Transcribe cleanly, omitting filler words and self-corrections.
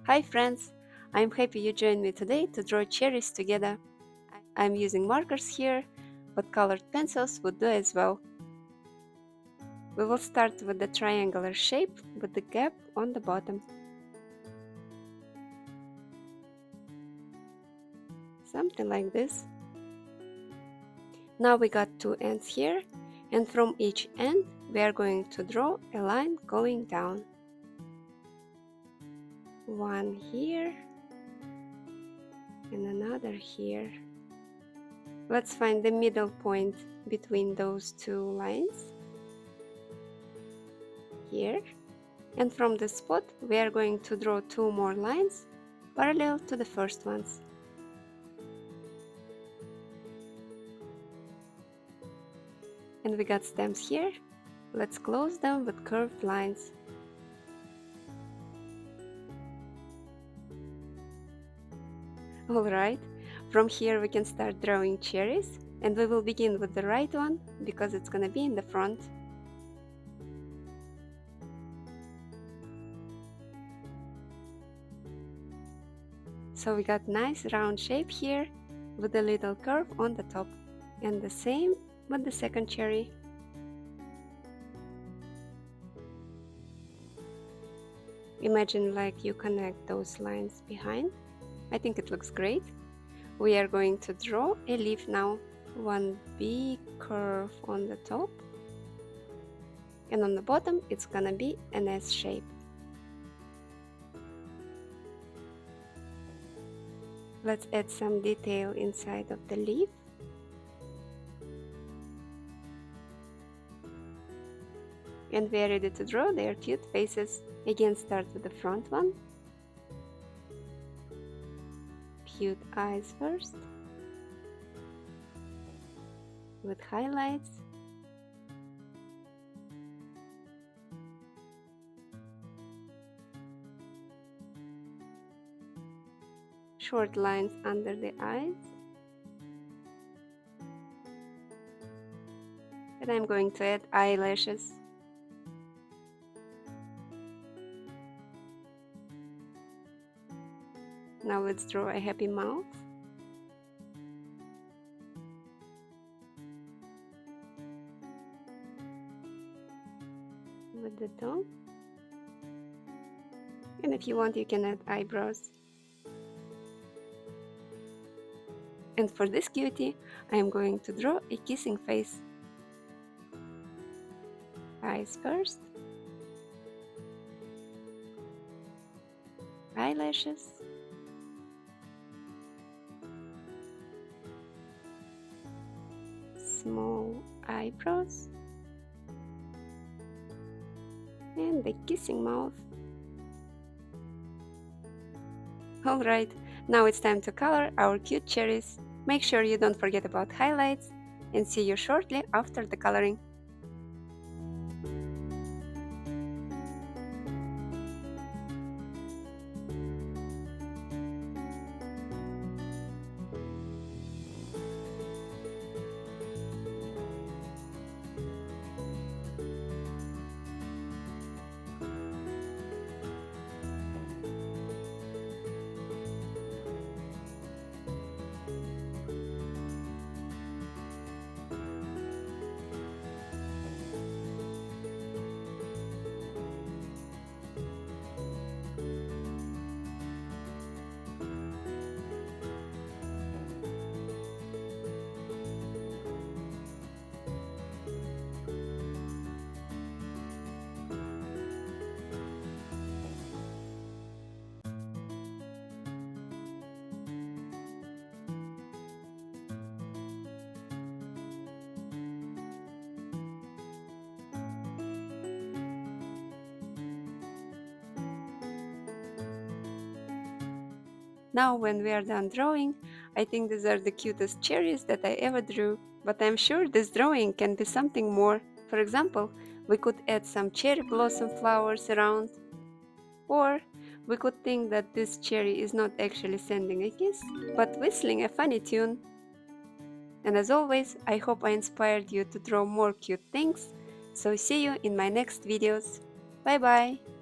Hi friends! I'm happy you joined me today to draw cherries together. I'm using markers here, but colored pencils would do as well. We will start with the triangular shape with the gap on the bottom. Something like this. Now we got two ends here, and from each end we are going to draw a line going down. One here and another here. Let's find the middle point between those two lines. Here. And from this spot we are going to draw two more lines parallel to the first ones. And we got stems here. Let's close them with curved lines. Alright, from here we can start drawing cherries, and we will begin with the right one because it's gonna be in the front. So we got nice round shape here with a little curve on the top, and the same with the second cherry. Imagine like you connect those lines behind. I think it looks great. We are going to draw a leaf now. One big curve on the top, and on the bottom it's gonna be an S shape. Let's add some detail inside of the leaf. And we are ready to draw their cute faces. Again, start with the front one. Cute eyes first, with highlights. Short lines under the eyes. And I'm going to add eyelashes. Now let's draw a happy mouth. With the tongue. And if you want, you can add eyebrows. And for this cutie, I am going to draw a kissing face. Eyes first. Eyelashes. Small eyebrows. And the kissing mouth. Alright, now it's time to color our cute cherries. Make sure you don't forget about highlights, and see you shortly after the coloring. Now when we are done drawing, I think these are the cutest cherries that I ever drew. But I'm sure this drawing can be something more. For example, we could add some cherry blossom flowers around. Or we could think that this cherry is not actually sending a kiss, but whistling a funny tune. And as always, I hope I inspired you to draw more cute things. So see you in my next videos. Bye bye!